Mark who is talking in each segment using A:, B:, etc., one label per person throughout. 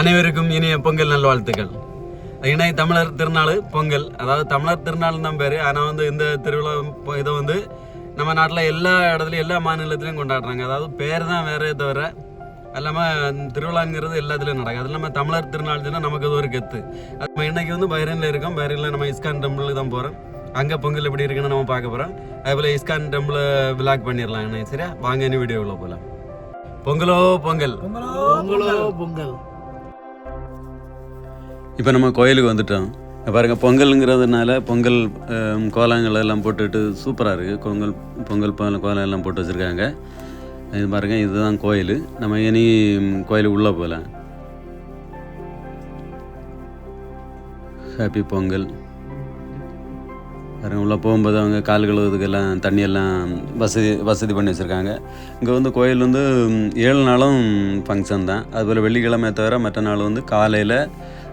A: அனைவருக்கும் இனிய பொங்கல் நல்வாழ்த்துக்கள். இணை தமிழர் திருநாள் பொங்கல், அதாவது தமிழர் திருநாள் தான் பேர். ஆனால் வந்து இந்த திருவிழா இதை வந்து நம்ம நாட்டில் எல்லா இடத்துலையும் எல்லா மாநிலத்திலையும் கொண்டாடுறாங்க. அதாவது பேர் தான் வேறே தவிர இல்லாமல் திருவிழாங்கிறது எல்லாத்துலேயும் நடக்கும். அது இல்லாமல் தமிழர் திருநாள் தான் நமக்கு அது ஒரு கெத்து. அது நம்ம இன்றைக்கி வந்து பஹ்ரைனில் இருக்கோம். பஹ்ரைனில் நம்ம இஸ்கான் டெம்பிளுக்கு தான் போகிறோம். அங்கே பொங்கல் எப்படி இருக்குன்னு நம்ம பார்க்க போகிறோம். அதுபோல் இஸ்கான் டெம்பிளை விளாக் பண்ணிடலாம் என்ன. சரியா, வாங்க என்ன வீடியோவில் போகலாம். பொங்கலோ பொங்கல்,
B: பொங்கலோ பொங்கல்.
A: இப்போ நம்ம கோயிலுக்கு வந்துட்டோம். பாருங்கள், பொங்கலுங்கிறதுனால பொங்கல் கோலங்கள் எல்லாம் போட்டுட்டு சூப்பராக இருக்குது. பொங்கல் கோலம் எல்லாம் போட்டு வச்சுருக்காங்க. இது பாருங்கள், இதுதான் கோயில். நம்ம இனி கோயிலுக்கு உள்ளே போகலாம். ஹாப்பி பொங்கல். பாருங்கள், உள்ளே போகும்போது அவங்க கால் கழுவுறதுக்கெல்லாம் தண்ணியெல்லாம் வசதி பண்ணி வச்சுருக்காங்க. இங்கே வந்து கோயில் வந்து 7 நாளும் ஃபங்க்ஷன் தான். அதுபோல் வெள்ளிக்கிழமை தவிர மற்ற நாள் வந்து காலையில்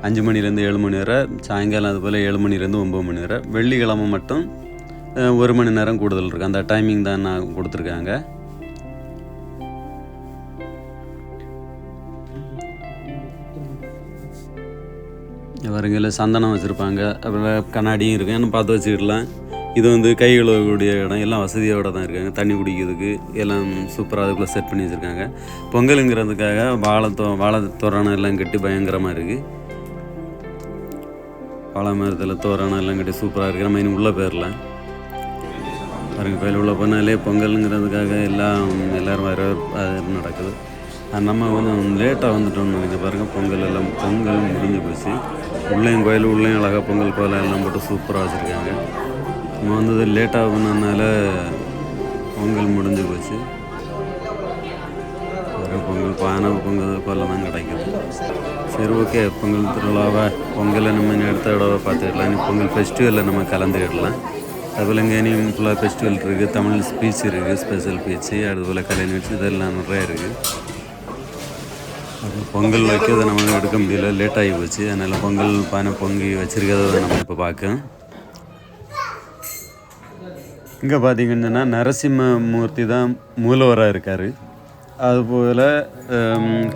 A: 5 மணிலேருந்து 7 மணி வரை, சாயங்காலம் அதுபோல் 7 மணிலேருந்து 9 மணி வரை. வெள்ளிக்கிழமை மட்டும் 1 மணி நேரம் கூடுதல் இருக்குது. அந்த டைமிங் தான் நான் கொடுத்துருக்காங்க. வரங்கில் சந்தனம் வச்சுருப்பாங்க. அப்புறம் கண்ணாடியும் இருக்குது, ஏன்னா பார்த்து வச்சுக்கிடலாம். இது வந்து கை கழுவக்கூடிய இடம், எல்லாம் வசதியோடு தான் இருக்காங்க. தண்ணி குடிக்கிறதுக்கு எல்லாம் சூப்பராக அதுக்குள்ளே செட் பண்ணி வச்சுருக்காங்க. பொங்கலுங்கிறதுக்காக வாழை தோரணம் எல்லாம் கட்டி பயங்கரமாக இருக்குது. வாழை மரத்தில் தோரணம் எல்லாம் கட்டி சூப்பராக இருக்குது. நம்ம இன்னும் உள்ளே போயிடலாம். பாருங்க, கோயில் உள்ளே போனாலே பொங்கலுங்கிறதுக்காக எல்லோரும் வர நடக்குது. நம்ம கொஞ்சம் லேட்டாக வந்துட்டோம்னு நினைக்க. பாருங்கள், பொங்கல் முடிஞ்சு போச்சு. உள்ளேயும் கோயில் உள்ளேயும் அழகாக பொங்கல் கோலம் எல்லாம் போட்டு சூப்பராக வச்சுருக்காங்க. நம்ம வந்தது லேட்டாக பண்ணனால பொங்கல் முடிஞ்சு போச்சு. பொங்கல் கோலம் தான் கிடைக்குது. சரி, ஓகே. பொங்கல் திருவிழாவை பொங்கலை நம்ம அடுத்த தடவை பார்த்துக்கிடலாம். இனி பொங்கல் ஃபெஸ்டிவலில் நம்ம கலந்துக்கிடலாம். அதுபோல் இங்கே இனியும் ஃபுல்லாக ஃபெஸ்டிவல் இருக்குது. தமிழ் ஸ்பீச் இருக்குது, ஸ்பெஷல் பீச்சு. அதுபோல் கலை நிகழ்ச்சி இதெல்லாம் நிறையா இருக்குது. பொங்கல் வைக்கிறத நம்ம எடுக்க முடியல, லேட்டாகி போச்சு. அதனால் பொங்கல் பானை பொங்கி வச்சுருக்கிறத நம்ம இப்போ பார்க்க. இங்கே பார்த்திங்கன்னா நரசிம்மமூர்த்தி தான் மூலவராக இருக்கார். அதுபோல்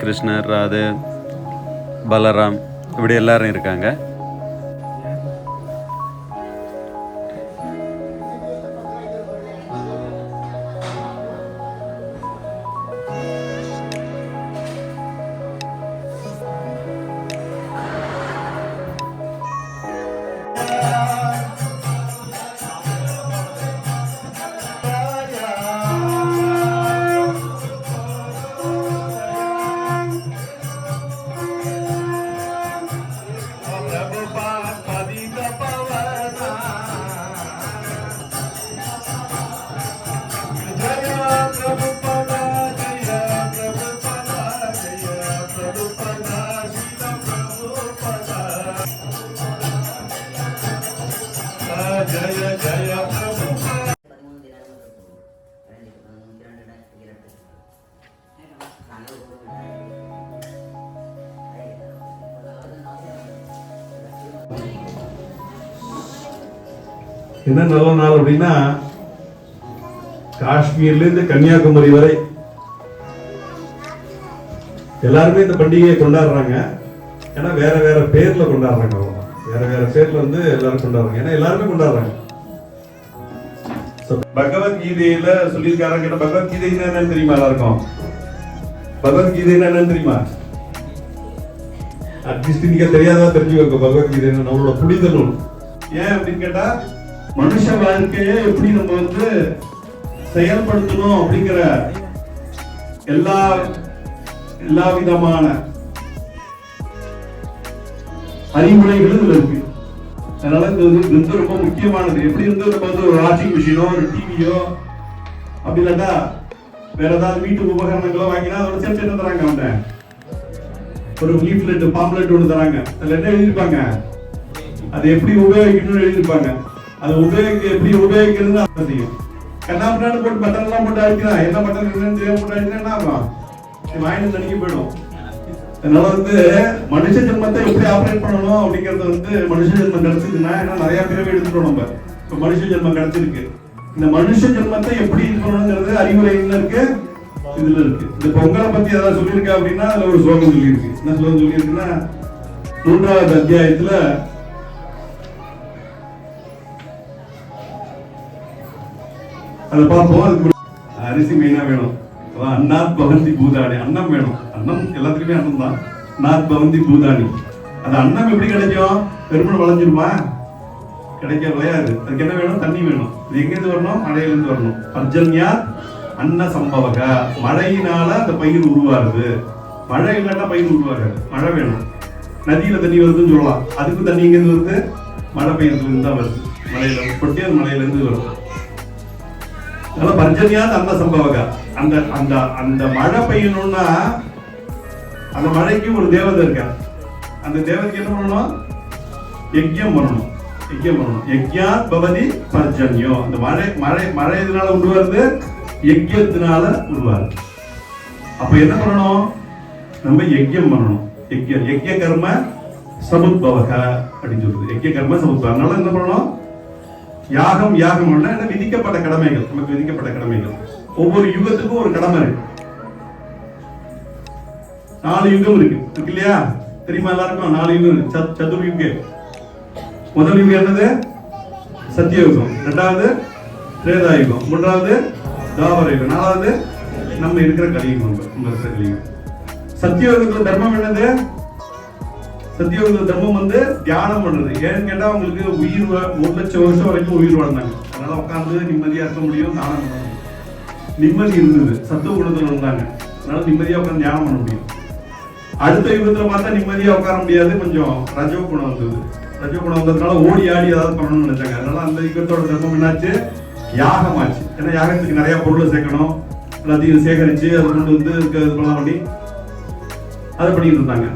A: கிருஷ்ணர், ராதை, பலராம் இப்படி எல்லோரும் இருக்காங்க.
C: என்ன நல்ல நாள் அப்படின்னா, காஷ்மீர்லேருந்து கன்னியாகுமரி வரை எல்லாருமே இந்த பண்டிகையை கொண்டாடுறாங்க. ஏன்னா வேற வேற பேர்ல கொண்டாடுறாங்க. வேற வேற பேர்ல வந்து எல்லாரும் கொண்டாடுறாங்க. ஏன்னா எல்லாருமே கொண்டாடுறாங்க. பகவத்கீதையில சொல்லியிருக்காங்க. பகவத்கீதை என்னன்னு தெரியுமா எல்லாருக்கும்? பகவத்கீதை என்னன்னு தெரியுமா? அட்லீஸ்ட் நீங்க தெரியாதா தெரிஞ்சுக்கோங்க. பகவத்கீதை நம்மளோட புனித நூல். ஏன் அப்படின்னு கேட்டா, மனுஷ வாழ்க்கையை எப்படி நம்ம வந்து செயல்படுத்தணும் அப்படிங்கிற எல்லா விதமான அறிவுரைகளும் இதுல இருக்கு. அதனால இது ரொம்ப முக்கியமானது. எப்படி வந்து நம்ம வந்து ஒரு வாஷிங் மிஷினோ, ஒரு டிவியோ, அப்படி இல்லாட்டா வேற ஏதாவது வீட்டு உபகரணங்களோ வாங்கினா அதோட சேர்த்து என்ன தராங்க? அவங்க ஒரு லீஃப்லெட், பாம்ப்லெட் ஒன்று தராங்க. அதுல என்ன எழுதியிருப்பாங்க? அதை எப்படி உபயோகிக்கணும்னு எழுதியிருப்பாங்க. அதை எப்படி உபயோகிக்கிறது தெரியும். கண்ணாமட்டான்னு போட்டு பட்டன் எல்லாம் போட்டு அடிக்கிறான். என்ன பட்டன் என்னன்னு தெரியாம போட்டு அடிக்கிறா என்ன ஆகும்? வாயில தனிக்கு போயிடும். அதனால வந்து மனுஷ ஜென்மத்தை எப்படி ஆப்ரேட் பண்ணணும் அப்படிங்கறது வந்து மனுஷ ஜென்மம் கிடைச்சதுன்னா, ஏன்னா நிறைய பேர் எடுத்துட்டோம் நம்ம. இப்ப மனுஷ ஜென்மம் கிடைச்சிருக்கு. இந்த மனுஷ ஜென்மத்தை எப்படி இது பண்ணணுங்கிறது அறிவுரை என்ன இருக்கு? இதுல இருக்கு. இந்த பொங்கலை பத்தி ஏதாவது சொல்லியிருக்கா அப்படின்னா அதுல ஒரு ஸ்லோகம் சொல்லியிருக்கு. என்ன ஸ்லோகம் சொல்லியிருக்குன்னா 3வது அத்தியாயத்துல அதை பார்ப்போம். அதுக்கு அரிசி மெயினா வேணும். அன்னாத் பவந்தி பூதாணி, அன்னம் வேணும். அன்னம் எல்லாத்துக்குமே அன்னம் தான். நாத் பவந்தி பூதாணி. அந்த அன்னம் எப்படி கிடைக்கும்? பெருமளவு வளைஞ்சிருமா? கிடைக்க விளையாது. அதுக்கு என்ன வேணும்? தண்ணி வேணும். இது எங்கிருந்து வரணும்? மழையிலிருந்து வரணும். பர்ஜன்யா அன்ன சம்பவக, மழையினால அந்த பயிர் உருவாருது. மழை இல்லாட்டா பயிர் உருவாகாது. மழை வேணும். நதியில தண்ணி வருதுன்னு சொல்லலாம். அதுக்கு தண்ணி எங்கிருந்து வருது? மழை பெய்யறதுல இருந்து தான் வருது. மழையில கொட்டி அது மழையில இருந்து வருது. அதனால பர்ஜன்யாத் அன்ன சம்பவக, அந்த அந்த அந்த மழை பெய்யணும்னா அந்த மழைக்கு ஒரு தேவதை இருக்கா. அந்த தேவதைக்கு என்ன பண்ணணும்? யஜ்யம் பண்ணணும். யஜ்யம் பண்ணணும். யஜ்யாத் பவதி பர்ஜன்யோ. அந்த மழை மழை மழை இதனால உருவாருது, யஜ்யத்தினால உருவாருது. அப்ப என்ன பண்ணணும்? நம்ம யஜ்யம் பண்ணணும். யஜ்ய கர்ம சமுத்பவக அப்படின்னு சொல்றது. யஜ்ய கர்ம சமுத்பவ. அதனால என்ன பண்ணணும்? யாகம் யாகம் விதிக்கப்பட்ட கடமைகள். நமக்கு விதிக்கப்பட்ட கடமைகள். ஒவ்வொரு யுகத்துக்கும் ஒரு கடமை இருக்கு. 4 யுகம் இருக்கு இல்லையா? தெரியுமா எல்லாருக்கும்? 4 யுகம் இருக்கு. சதுர்யுக. முதல் யுகம் என்னது? சத்தியயுகம். 2வது திரேதாயுகம். 3வது தாவர யுகம். 4வது நம்ம இருக்கிற கலியுகம். நம்ம இருக்கிற கலியுகம். சத்தியயுகத்துல தர்மம் என்னது? சத்தியயுகத்துல தர்மம் வந்து தியானம் பண்றது. ஏன்னு கேட்டா உங்களுக்கு உயிர் 1,00,000 வருஷம் வரைக்கும் உயிர் வாழ்ந்தாங்க. அதனால உட்கார்ந்து நிம்மதியா இருக்க முடியும், தானம் பண்ண முடியும். நிம்மதி இருந்தது. சத்துவ குணத்துல இருந்தாங்க. அதனால நிம்மதியா உட்கார்ந்து தியானம் பண்ண முடியும். அடுத்த யுகத்துல பார்த்தா நிம்மதியா உட்கார முடியாது. கொஞ்சம் ரஜோ குணம் வந்தது. ரஜோ குணம் வந்ததுனால ஓடி ஆடி ஏதாவது பண்ணணும்னு நினைச்சாங்க. அதனால அந்த யுகத்தோட தர்மம் என்னாச்சு? யாகமாச்சு. ஏன்னா யாகத்துக்கு நிறைய பொருளை சேர்க்கணும். எல்லாத்தையும் சேகரிச்சு அதை கொண்டு வந்து இதெல்லாம் பண்ணி அதை பண்ணிட்டு இருந்தாங்க.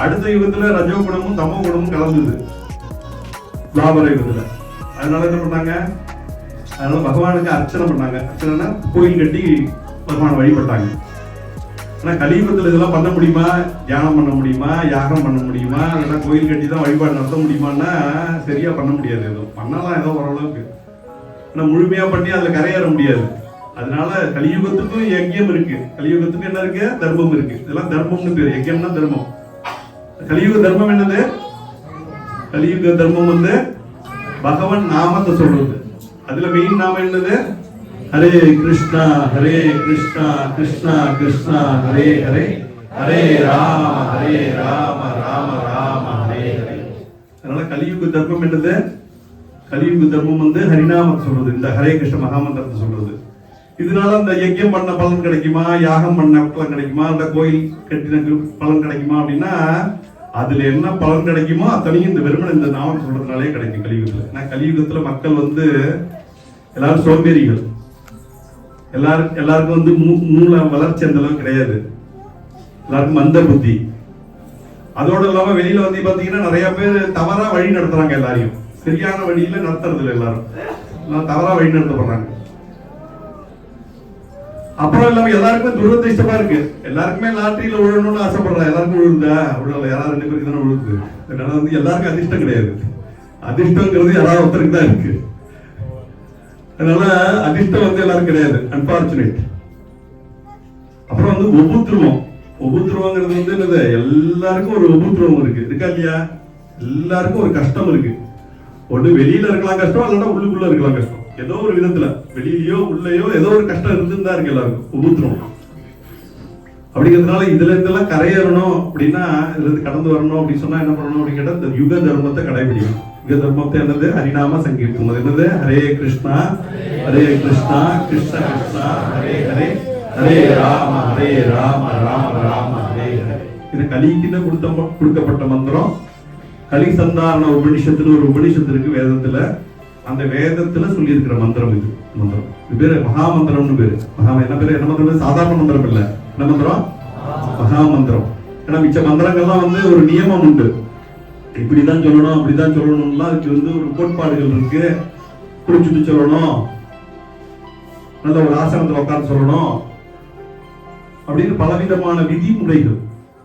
C: அடுத்த யுகத்துல ரஜோ குணமும் தமோ குணமும் கலந்தது தாவர யுகத்துல. அதனால என்ன பண்ணாங்க? அதனால பகவானுக்கு அர்ச்சனை பண்ணாங்க. அர்ச்சனைனா கோயில் கட்டி பகவான் வழிபட்டாங்க. ஆனா கலியுகத்துல இதெல்லாம் பண்ண முடியுமா? தியானம் பண்ண முடியுமா? யாகம் பண்ண முடியுமா? அதெல்லாம் கோயில் கட்டி தான் வழிபாடு நடத்த முடியுமான்னா சரியா பண்ண முடியாது. ஏதோ பண்ணலாம், ஏதோ ஓரளவுக்கு. ஆனா முழுமையா பண்ணி அதுல கரையேற முடியாது. அதனால கலியுகத்துக்கும் யஜ்யம் இருக்கு. கலியுகத்துக்கு என்ன இருக்கு? தர்மம் இருக்கு. இதெல்லாம் தர்மம்னு பேரு. யஜ்யம்னா தர்மம். கலியுக தர்மம் என்னது? கலியுக தர்மம் வந்து பகவான் நாமத்தை சொல்றது. அதுல மெயின் நாமம் என்னது? ஹரே கிருஷ்ணா ஹரே கிருஷ்ணா கிருஷ்ணா கிருஷ்ணா ஹரே ஹரே ஹரே ராம ராம ராம ஹரே ஹரே. அதனால கலியுக தர்மம் என்னது? கலியுக தர்மம் வந்து ஹரிநாமத்தை சொல்றது. இந்த ஹரே கிருஷ்ண மகாமந்திரத்தை சொல்றது. இதனால அந்த யஜ்யம் பண்ண பலன் கிடைக்குமா? யாகம் பண்ண பலன் கிடைக்குமா? அந்த கோயில் கட்டின பலன் கிடைக்குமா அப்படின்னா அதுல என்ன பலன் கிடைக்குமோ அத்தனையும் இந்த வெறுமனை இந்த நாமம் சொல்றதுனாலே கிடைக்கும் கலியுகத்துல. ஏன்னா கலியுகத்துல மக்கள் வந்து எல்லாரும் சோம்பேறிகள். எல்லாருக்கும் வந்து மூல வளர்ச்சி அந்த அளவுக்கு கிடையாது. எல்லாருக்கும் மந்த புத்தி. அதோட இல்லாம வெளியில வந்து பாத்தீங்கன்னா நிறைய பேர் தவறா வழி நடத்துறாங்க. எல்லாரையும் சரியான வழியில நடத்துறது இல்லை. எல்லாரும் தவறா வழி நடத்தப்படுறாங்க. அப்புறம் இல்லாம எல்லாருக்குமே துரதிர்ஷ்டமா இருக்கு. எல்லாருக்குமே லாட்டரியில விழணும்னு ஆசைப்படுறா. எல்லாருக்கும் விழுந்தா விழல. யாராவது 2 பேருக்கு தானே விழுது. அதனால வந்து எல்லாருக்கும் அதிர்ஷ்டம் கிடையாது. அதிர்ஷ்டங்கிறது யாராவது ஒருத்தருக்கு தான் இருக்கு. அதனால அதிர்ஷ்டம் வந்து எல்லாரும் கிடையாது. அன்பார்ச்சுனேட். அப்புறம் வந்து உபுத்திரவம். உபுத்திரவங்கிறது வந்து என்னது? எல்லாருக்கும் ஒரு உபுத்திரவம் இருக்கு. இருக்கா இல்லையா? எல்லாருக்கும் ஒரு கஷ்டம் இருக்கு. ஒண்ணு வெளியில இருக்கலாம் கஷ்டம், இல்லைன்னா உள்ளுக்குள்ள இருக்கலாம் கஷ்டம். ஏதோ ஒரு விதத்துல வெளியிலயோ உள்ளேயோ ஏதோ ஒரு கஷ்டம் இருந்துதான் இருக்கு எல்லாருக்கும். உபுத்திரவம். அப்படிங்கிறதுனால இதுல இருந்தெல்லாம் கரையேறணும் அப்படின்னா, இதுல இருந்து கடந்து வரணும் அப்படின்னு சொன்னா என்ன பண்ணணும் அப்படின்னு கேட்டா இந்த யுக தர்மத்தை கடைபிடிக்கணும். யுக தர்மத்தை என்னது? ஹரிநாம சங்கீர்த்தம். அது என்னது? ஹரே கிருஷ்ணா கிருஷ்ணா கிருஷ்ணா ஹரே ஹரே ஹரே ராம ராம ராம ஹரே ஹரே. இது கலிக்கு கொடுக்கப்பட்ட மந்திரம். கலி சந்தாரண உபனிஷத்துல ஒரு உபனிஷத்து இருக்கு வேதத்துல. அந்த வேதத்துல சொல்லி இருக்கிற மந்திரம் இது. மந்திரம் இது பேரு மகாமந்திரம்னு பேரு. என்ன பேரு? என்ன மந்திரம்? சாதாரண மந்திரம் இல்ல. என்ன மந்திரம்? மகாமந்திரம். ஏன்னா மிச்ச மந்திரங்கள்லாம் வந்து ஒரு நியமம் உண்டு. இப்படிதான் சொல்லணும், அப்படிதான் சொல்லணும்லாம் அதுக்கு வந்து ஒரு கோட்பாடுகள் இருக்கு. குடிச்சுட்டு சொல்லணும், நல்ல ஒரு ஆசனத்துல உட்கார்ந்து சொல்லணும் அப்படின்னு பலவிதமான விதிமுறைகள்.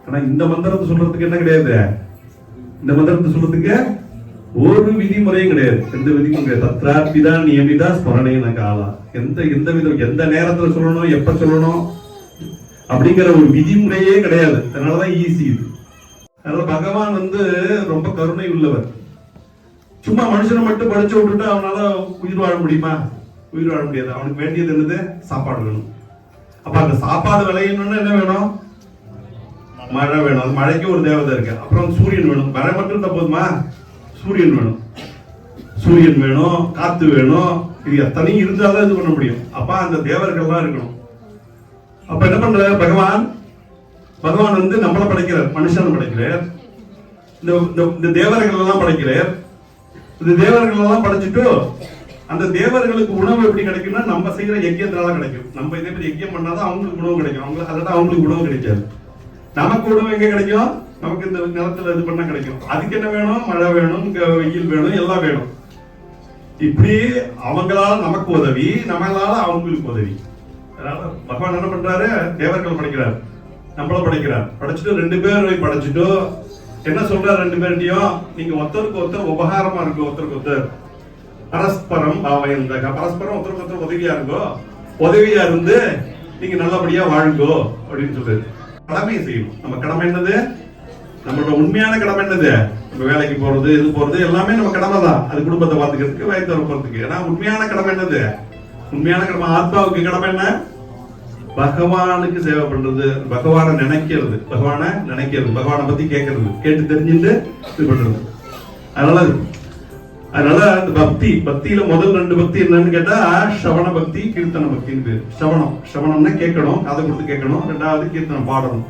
C: ஆனா இந்த மந்திரத்தை சொல்றதுக்கு என்ன கிடையாது? இந்த மந்திரத்தை சொல்றதுக்கு ஒரு விதிமுறையும் கிடையாது. எந்த விதிமுறை கிடையாது. தத்ராபிதா நியமிதா ஸ்மரணேன காலா. எந்த விதம் எந்த நேரத்துல சொல்லணும், எப்ப சொல்லணும், அப்படிங்கிற ஒரு விதிமுறையே கிடையாது. அதனாலதான் ஈஸி இது. அதனால பகவான் வந்து ரொம்ப கருணை உள்ளவர். சும்மா மனுஷனை மட்டும் படிச்சு விட்டுட்டு அவனால உயிர் வாழ முடியுமா? உயிர் வாழ முடியாது. அவனுக்கு வேண்டியது என்னது? சாப்பாடு வேணும். அப்ப அந்த சாப்பாடு விளையணும்னு என்ன வேணும்? மழை வேணும். அது மழைக்கு ஒரு தேவதை இருக்கு. அப்புறம் சூரியன் வேணும். மழை மட்டும் இருந்தா போதுமா? சூரியன் வேணும். சூரியன் வேணும், காத்து வேணும். இது எத்தனையும் இருந்தாதான் இது பண்ண முடியும். அப்ப அந்த தேவர்கள்லாம் இருக்கணும். அப்ப என்ன பண்ற பகவான்? பகவான் வந்து நம்மளை படைக்கிறார், மனுஷன் படைக்கிறார், இந்த தேவர்கள் எல்லாம் படைக்கிறார். இந்த தேவர்கள் எல்லாம் படைச்சிட்டு அந்த தேவர்களுக்கு உணவு எப்படி கிடைக்கும்னா நம்ம செய்யற யஜ்யத்தினால கிடைக்கும். நம்ம இதே மாதிரி யஜ்யம் பண்ணாதான் அவங்களுக்கு உணவு கிடைக்கும். அவங்களுக்கு உணவு கிடைக்காது. நமக்கு உணவு எங்க கிடைக்கும்? நமக்கு இந்த நிலத்துல இது பண்ணா கிடைக்கும். அதுக்கு என்ன வேணும்? மழை வேணும், வெயில் வேணும், எல்லாம் வேணும். இப்படி அவங்களால நமக்கு உதவி, நம்மளால அவங்களுக்கு உதவி. அதனால பகவான் என்ன பண்றாரு? தேவர்கள் படைக்கிறார், நம்மள படைக்கிறார். படைச்சிட்டு 2 பேரை படைச்சிட்டு என்ன சொல்றாரு? 2 பேர்ட்டையும் நீங்க ஒருத்தருக்கு ஒருத்தர் உபகாரமா இருக்கு. ஒருத்தருக்கு ஒருத்தர் பரஸ்பரம் பாவயந்தக, பரஸ்பரம் ஒருத்தருக்கு ஒருத்தர் உதவியா இருக்கோ, உதவியா இருந்து நீங்க நல்லபடியா வாழுங்கோ அப்படின்னு சொல்றாரு. கடமையை செய்யணும். நம்ம கடமை என்னது? நம்மளோட உண்மையான கடமை என்னது? நம்ம வேலைக்கு போறது, இது போறது எல்லாமே நம்ம கடமை தான். அது குடும்பத்தை பார்த்துக்கிறதுக்கு, வயத்தை போறதுக்கு. ஏன்னா உண்மையான கடமை என்னது? உண்மையான கடமை ஆத்மாவுக்கு கடமை என்ன? பகவானுக்கு சேவை பண்றது, பகவானை நினைக்கிறது, பகவானை நினைக்கிறது, பகவானை பத்தி கேட்கறது, கேட்டு தெரிஞ்சுட்டு இது பண்றது. அதனால அந்த பக்தியில முதல் 2 பக்தி என்னன்னு கேட்டா ஸ்ரவண பக்தி, கீர்த்தன பக்தின்னு பேரு. ஸ்ரவணம்னா கேட்கணும், காதை கொடுத்து கேட்கணும். 2வது கீர்த்தனம், பாடணும்.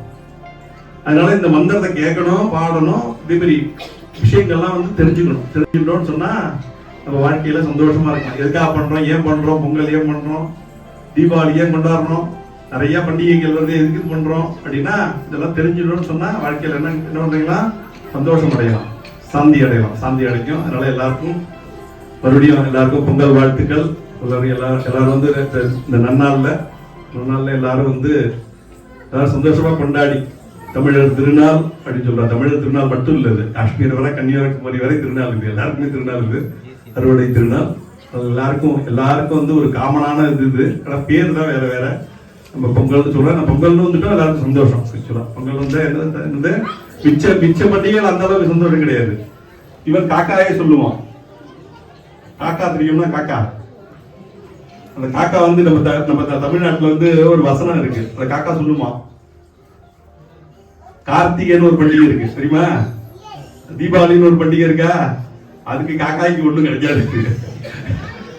C: அதனால இந்த மந்திரத்தை கேட்கணும், பாடணும், இப்படி விஷயங்கள்லாம் வந்து தெரிஞ்சுக்கிட்டோம்னு சொன்னா நம்ம வாழ்க்கையில சந்தோஷமா இருக்கும். எதுக்காக பண்றோம், ஏன் பண்றோம், பொங்கல் ஏன் பண்றோம், தீபாவளி ஏன் கொண்டாடுறோம், நிறைய பண்டிகைகள் வந்து எதுக்கு பண்றோம் அப்படின்னா இதெல்லாம் தெரிஞ்சிடணும்னு சொன்னா வாழ்க்கையில என்ன பண்றீங்களா? சந்தோஷம் அடையலாம், சாந்தி அடைக்கும். அதனால எல்லாருக்கும் மறுபடியும் எல்லாருக்கும் பொங்கல் வாழ்த்துக்கள். எல்லாரும் வந்து இந்த நன்னாள்ல எல்லாரும் வந்து எல்லாரும் சந்தோஷமா கொண்டாடி தமிழர் திருநாள் அப்படின்னு சொல்றாங்க. தமிழர் திருநாள் மட்டும் இல்ல, காஷ்மீர் வரை கன்னியாகுமரி வரை திருநாள் இது. எல்லாருக்குமே திருநாள் இது, அறுவடை திருநாள். எல்லாருக்கும் வந்து ஒரு காமனான இது. ஆனா பேர் தான் வேற வேற. நம்ம பொங்கல்னு சொல்றோம். நான் பொங்கல்னு வந்துட்டோம் எல்லாருக்கும் சந்தோஷம். பொங்கல் வந்து என்னது மிச்ச பண்டிகைகள் அந்த அளவுக்கு சந்தோஷம் கிடையாது. இவன் காக்காயே சொல்லுவான். காக்கா தெரியும்னா காக்கா, அந்த காக்கா வந்து நம்ம தமிழ்நாட்டுல வந்து ஒரு வசனம் இருக்கு. அந்த காக்கா சொல்லுமா, கார்த்திகைன்னு ஒரு பண்டிகை இருக்கு தெரியுமா? தீபாவளின்னு ஒரு பண்டிகை இருக்கா? அதுக்கு காக்காய்க்கு ஒண்ணும் கிடைக்காது.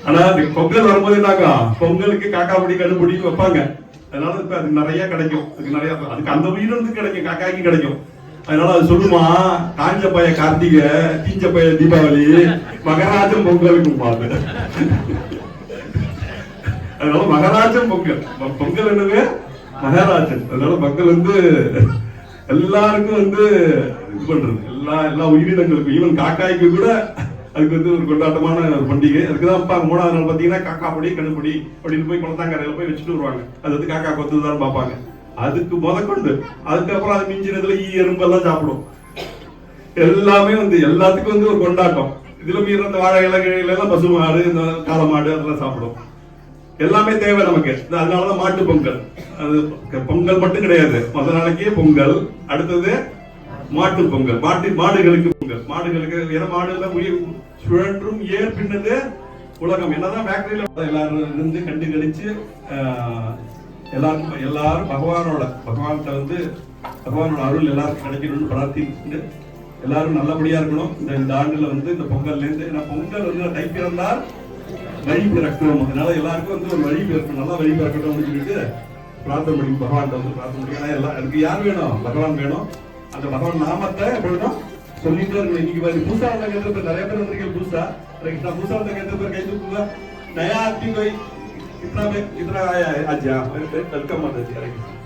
C: ஆனா பொங்கல் வரும்போது என்னாக்கா, பொங்கலுக்கு காக்கா பொடி கடுப்பொடி வைப்பாங்க. அதனால இப்ப அது நிறைய கிடைக்கும். அதுக்கு அந்த உயிரினத்துக்கு கிடைக்கும், காக்காய்க்கு கிடைக்கும். அதனால அது சொல்லுமா, காஞ்ச பைய கார்த்திகை, தீஞ்ச பைய தீபாவளி, மகராஜம் பொங்கலுக்கும் பாது. அதனால மகராஜம் பொங்கல் என்னது? மகராஜன். அதனால பொங்கல் வந்து எல்லாருக்கும் வந்து இது பண்றது, எல்லா உயிரினங்களுக்கும், ஈவன் காக்காய்க்கு கூட அதுக்கு வந்து ஒரு கொண்டாட்டமான ஒரு பண்டிகை. அதுக்குதான் 3வது நாள் பாத்தீங்கன்னா காக்கா பொடி கணுப்பொடி அப்படின்னு போய் குளத்தாங்கரையில போய் வச்சுட்டு வருவாங்க. அது வந்து காக்கா கொத்துதான் பார்ப்பாங்க. அதுக்கு முதற்கொண்டு அதுக்கப்புறம் அது மிஞ்சினதுல எறும்பு எல்லாம் சாப்பிடும். எல்லாமே வந்து எல்லாத்துக்கும் வந்து ஒரு கொண்டாட்டம். இதுல மீற வாழை இலைகள் எல்லாம் பசு மாடு, இந்த காளை மாடு அதெல்லாம் சாப்பிடும். எல்லாமே தேவை நமக்கு. அதனாலதான் மாட்டு பொங்கல். அது பொங்கல் மட்டும் கிடையாது, முதல் நாளைக்கே பொங்கல், அடுத்தது மாட்டு பொங்கல், மாடுகளுக்கு பொங்கல். மாடுகளுக்கு ஏன்னா மாடு எல்லாம் உயிர் சுழன்றும் ஏர் பின்னது உலகம். என்னதான் ஃபேக்டரியில எல்லாரும் இருந்து கண்டு கழிச்சு எல்லாரும் பகவான்கிட்ட வந்து பகவானோட அருள் எல்லாருக்கும் கிடைக்கணும்னு பிரார்த்திட்டு எல்லாரும் நல்லபடியா இருக்கணும். இந்த ஆண்டுல வந்து இந்த பொங்கல்ல இருந்து பொங்கல் வந்து தை பிறந்தால் வழி பிறக்கணும். அதனால எல்லாருக்கும் வந்து ஒரு வழி பிறக்கணும், நல்லா வழி பிறக்கணும் அப்படின்னு சொல்லிட்டு பிரார்த்தனை பண்ணி பகவான்கிட்ட வந்து பிரார்த்தனை பண்ணி. எல்லாம் அதுக்கு யார் வேணும்? பகவான் வேணும். அந்த பகவான் நாமத்தை எப்பொழுதும் சொல்லிட்டே இருக்கணும். இன்னைக்கு புதுசா வந்த கேட்ட பேர் நிறைய பேர் வந்திருக்கீங்க. புதுசா வந்த கேட்ட பேர் கை தூக்குங்க. நயா ஆத்மி कोई इतना आया है आज यहाँ वेलकम माता जी। हरे कृष्ण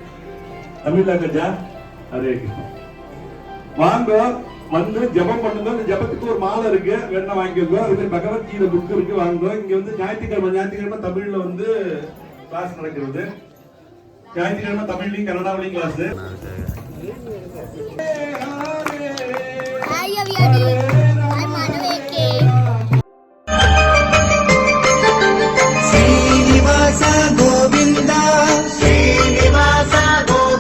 C: தமிழ்நாடு ஜா ஹரே கிருஷ்ணா. வாங்க வந்து ஜபம் பண்ணுங்க. அந்த ஜபத்துக்கு ஒரு மாலை இருக்கு, வேணா வாங்கிக்கோங்க. அது பகவத்கீதை புக் இருக்கு, வாங்க. இங்க வந்து ஞாயிற்றுக்கிழமை தமிழ்ல வந்து கிளாஸ் நடக்கிறது. ஞாயிற்றுக்கிழமை தமிழ்லையும் கன்னடாவிலையும் class.
D: Srinivasa Govinda, Srinivasa Govinda.